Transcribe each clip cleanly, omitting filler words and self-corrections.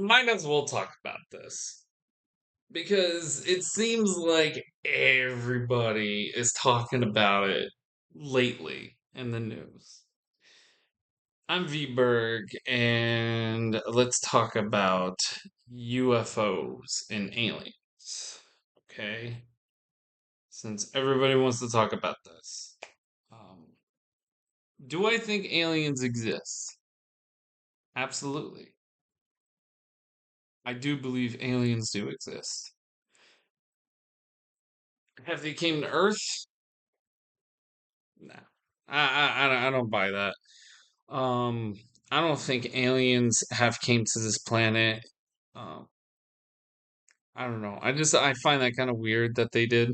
Might as well talk about this because it seems like everybody is talking about it lately in the news. I'm V Berg, and let's talk about UFOs and aliens. Okay, since everybody wants to talk about this, um, do I think aliens exist? Absolutely. I do believe aliens do exist. Have they came to Earth? No, I don't buy that. Um, I don't think aliens have came to this planet. Um, I don't know. I find that kind of weird that they did.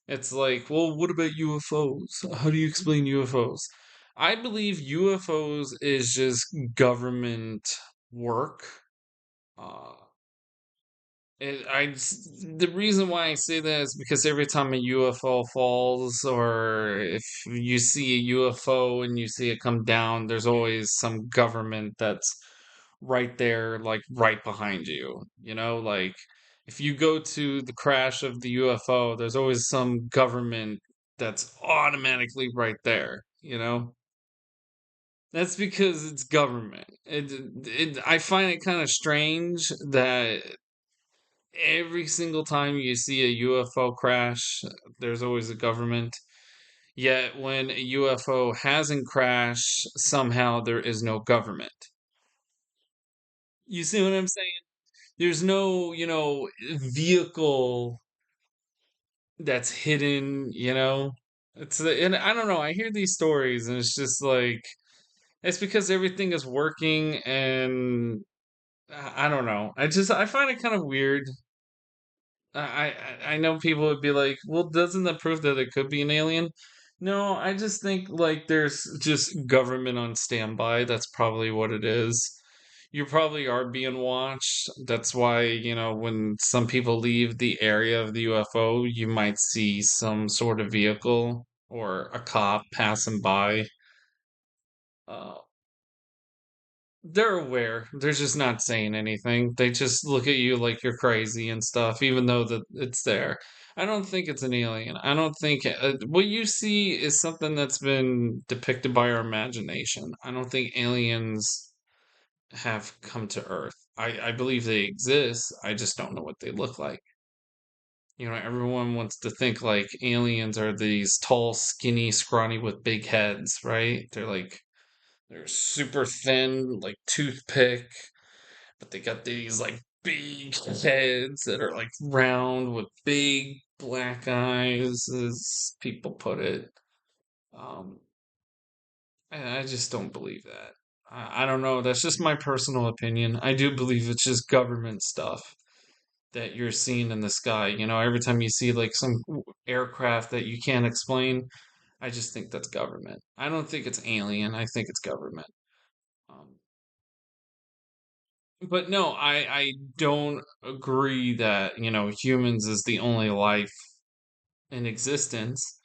It's like, well, what about UFOs? How do you explain UFOs? I believe UFOs is just government work. Uh, the reason why I say that is because every time a UFO falls, or if you see a UFO and you see it come down, there's always some government that's right there, like right behind you. Like if you go to the crash of the UFO, there's always some government that's automatically right there. That's because it's government. I find it kind of strange that every single time you see a UFO crash, there's always a government. Yet when a UFO hasn't crashed, somehow there is no government. You see what I'm saying? There's no, vehicle that's hidden. And I don't know, I hear these stories and it's just like it's because everything is working and I don't know. I find it kind of weird. I know people would be like, well, doesn't that prove that it could be an alien? No, I just think like there's just government on standby. That's probably what it is. You probably are being watched. That's why, when some people leave the area of the UFO, you might see some sort of vehicle or a cop passing by. Uh, they're aware. They're just not saying anything. They just look at you like you're crazy and stuff, even though that it's there. I don't think it's an alien. I don't think what you see is something that's been depicted by our imagination. I don't think aliens have come to Earth. I believe they exist. I just don't know what they look like. Everyone wants to think like aliens are these tall, skinny, scrawny with big heads, right? They're super thin, like toothpick, but they got these like big heads that are like round with big black eyes, as people put it. Um, I just don't believe that. I don't know. That's just my personal opinion. I do believe it's just government stuff that you're seeing in the sky. Every time you see like some aircraft that you can't explain, I just think that's government. I don't think it's alien. I think it's government. Um, But no, I don't agree that, humans is the only life in existence.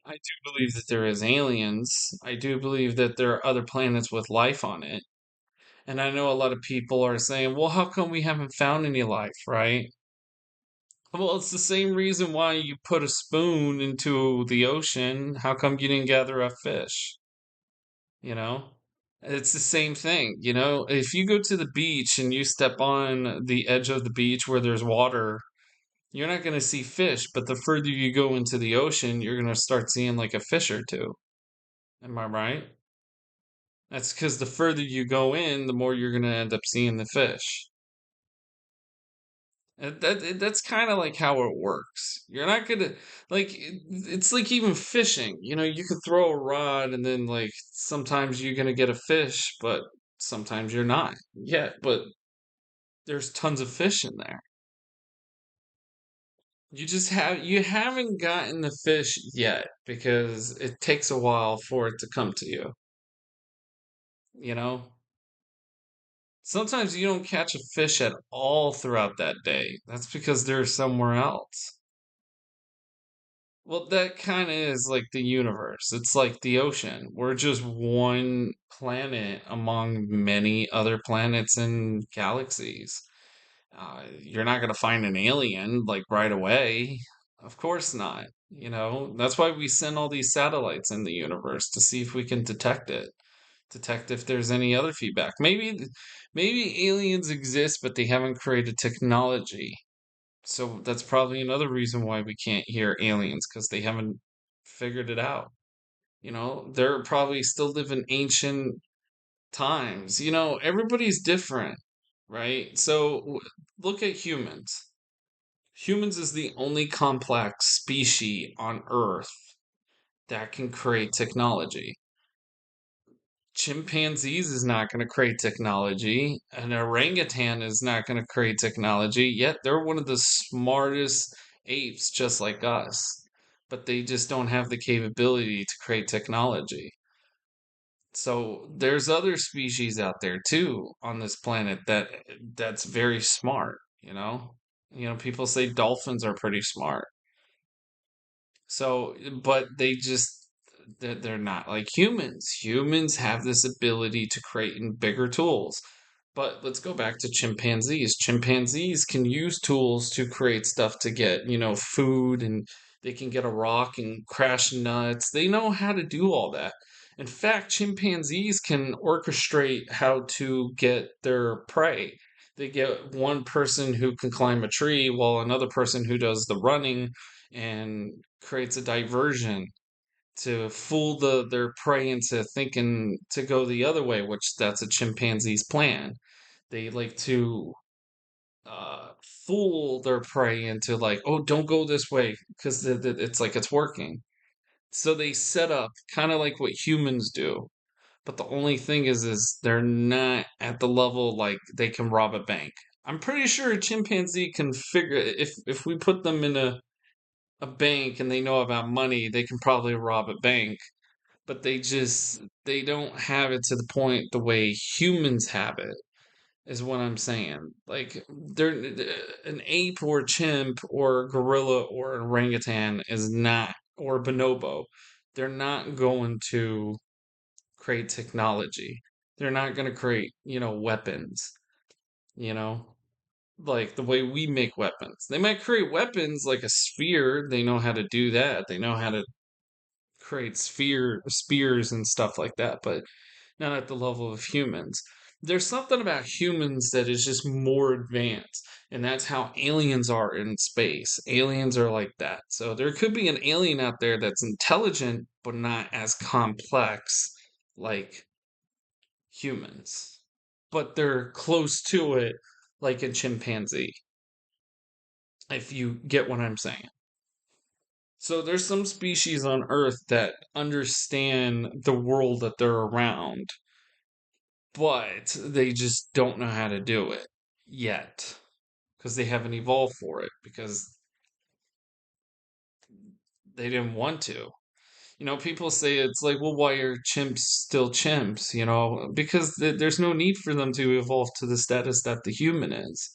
I do believe that there is aliens. I do believe that there are other planets with life on it. And I know a lot of people are saying, well, how come we haven't found any life, right? Well, it's the same reason why you put a spoon into the ocean. How come you didn't gather a fish? You know? It's the same thing, if you go to the beach and you step on the edge of the beach where there's water, you're not going to see fish, but the further you go into the ocean, you're going to start seeing like a fish or two. Am I right? That's because the further you go in, the more you're going to end up seeing the fish. That's kind of like how it works. You're not gonna like it's like even fishing. You could throw a rod and then like sometimes you're gonna get a fish, but sometimes you're not. Yeah, but there's tons of fish in there. You haven't gotten the fish yet because it takes a while for it to come to you, you know? Sometimes you don't catch a fish at all throughout that day. That's because they're somewhere else. Well, that kind of is like the universe. It's like the ocean. We're just one planet among many other planets and galaxies. You're not going to find an alien like right away. Of course not. That's why we send all these satellites in the universe to see if we can detect it, detect if there's any other feedback. Maybe aliens exist, but they haven't created technology. So that's probably another reason why we can't hear aliens because they haven't figured it out. They're probably still live in ancient times. Everybody's different, right? So look at humans. Humans is the only complex species on Earth that can create technology. Chimpanzees is not going to create technology. An orangutan is not going to create technology, yet they're one of the smartest apes, just like us. But they just don't have the capability to create technology. So there's other species out there too on this planet that's very smart, you know? People say dolphins are pretty smart. So, but they're not like humans. Humans have this ability to create in bigger tools. But let's go back to chimpanzees. Chimpanzees can use tools to create stuff to get, food, and they can get a rock and crash nuts. They know how to do all that. In fact, chimpanzees can orchestrate how to get their prey. They get one person who can climb a tree while another person who does the running and creates a diversion to fool their prey into thinking to go the other way, which that's a chimpanzee's plan. They like to uh, fool their prey into like, oh, don't go this way because it's like it's working. So they set up kind of like what humans do, but the only thing is they're not at the level like they can rob a bank. I'm pretty sure a chimpanzee can figure if we put them in a bank and they know about money, they can probably rob a bank, but they don't have it to the point the way humans have it, is what I'm saying. Like they're an ape or chimp or gorilla or an orangutan is not, or bonobo. They're not going to create technology. They're not going to create, weapons, you know, like the way we make weapons. They might create weapons like a sphere. They know how to do that. They know how to create spears and stuff like that, but not at the level of humans. There's something about humans that is just more advanced, and that's how aliens are in space. Aliens are like that. So there could be an alien out there that's intelligent, but not as complex like humans. But they're close to it, like a chimpanzee, if you get what I'm saying. So there's some species on Earth that understand the world that they're around, but they just don't know how to do it yet because they haven't evolved for it because they didn't want to. People say it's like, well, why are chimps still chimps? Because there's no need for them to evolve to the status that the human is.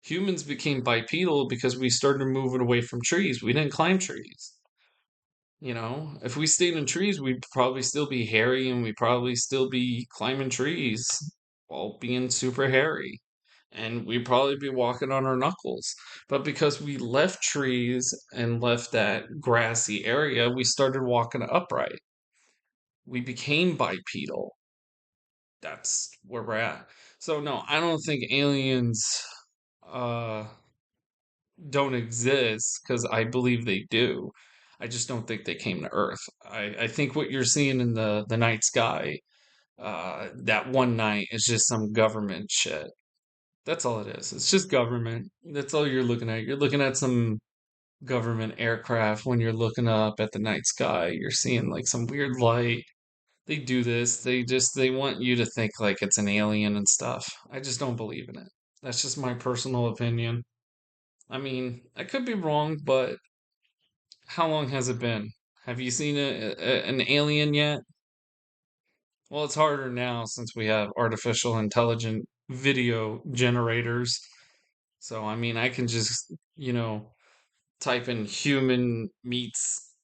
Humans became bipedal because we started moving away from trees. We didn't climb trees. If we stayed in trees, we'd probably still be hairy and we'd probably still be climbing trees while being super hairy. And we'd probably be walking on our knuckles. But because we left trees and left that grassy area, we started walking upright. We became bipedal. That's where we're at. So, no, I don't think aliens uh, don't exist because I believe they do. I just don't think they came to Earth. I think what you're seeing in the night sky that one night is just some government shit. That's all it is. It's just government. That's all you're looking at. You're looking at some government aircraft when you're looking up at the night sky. You're seeing like some weird light. They do this. They want you to think like it's an alien and stuff. I just don't believe in it. That's just my personal opinion. I mean, I could be wrong, but how long has it been? Have you seen an alien yet? Well, it's harder now since we have artificial intelligent video generators. So, I mean, I can just, type in human meets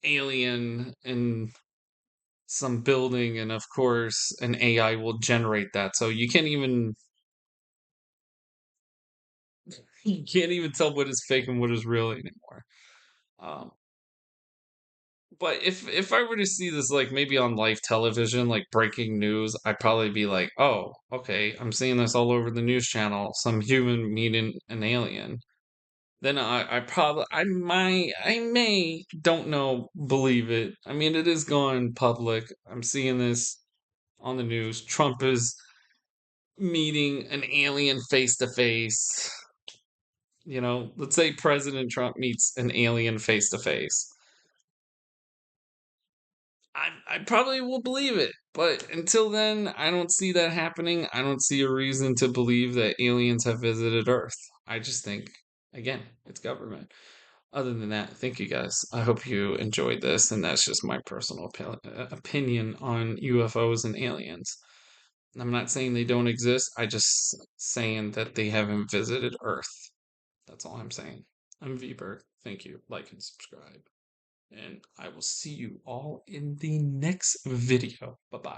alien in some building, and of course, an AI will generate that. So you can't even tell what is fake and what is real anymore. Um, but if I were to see this like maybe on live television, like breaking news, I'd probably be like, oh, okay, I'm seeing this all over the news channel. Some human meeting an alien. Then I may, don't know, believe it. I mean, it is going public. I'm seeing this on the news. Trump is meeting an alien face to face. Let's say President Trump meets an alien face to face. I probably will believe it. But until then, I don't see that happening. I don't see a reason to believe that aliens have visited Earth. I just think, again, it's government. Other than that, thank you guys. I hope you enjoyed this, and that's just my personal opinion on UFOs and aliens. I'm not saying they don't exist. I just saying that they haven't visited Earth. That's all I'm saying. I'm VBerg. Thank you. Like and subscribe. And I will see you all in the next video. Bye bye.